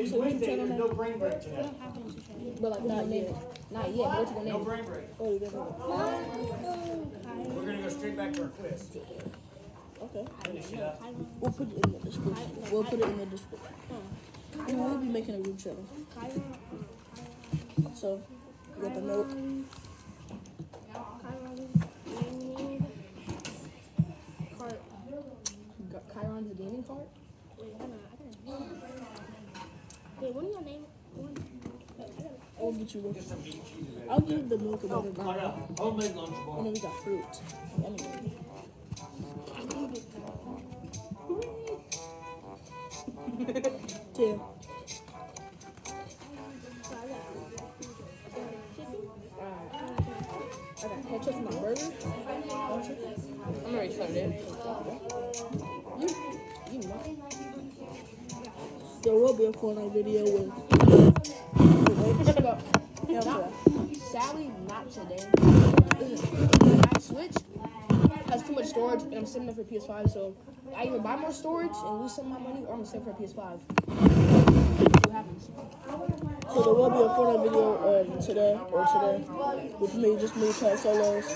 It's Wednesday, there's no brain break today. But like not yet. Not yet. What's your No name? brain break. Oh, you got We're gonna go straight back to our quiz. Okay. Finish it up. We'll put it in the description. We'll put it in the description. And we'll be making a group channel. So, you got the note. Chiron's a gaming card? Wait, what is your name? I'll get you this. I'll give you the milk and butter I now. got homemade lunch And bar. then we got fruit. Anyway. Two. I got ketchup for my burger. I'm already started. You know. There will be a Fortnite video with Sally, not today. My Switch has too much storage and I'm saving up for PS5, so I either buy more storage and lose some of my money or I'm gonna save for PS5. See what happens. So there will be a Fortnite video today with me, just me playing solos.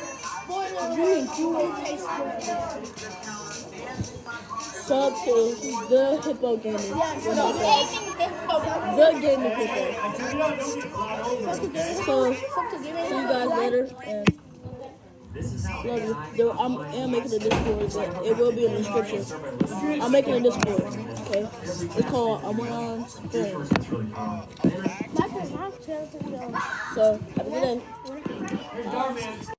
Sub to the Hippo Gaming. The Gaming Hippo. So, see you guys later, and love you. I am making a Discord, but it will be in the description. I'm making a Discord, okay? It's called amarions-gaming-world. So, have a good day.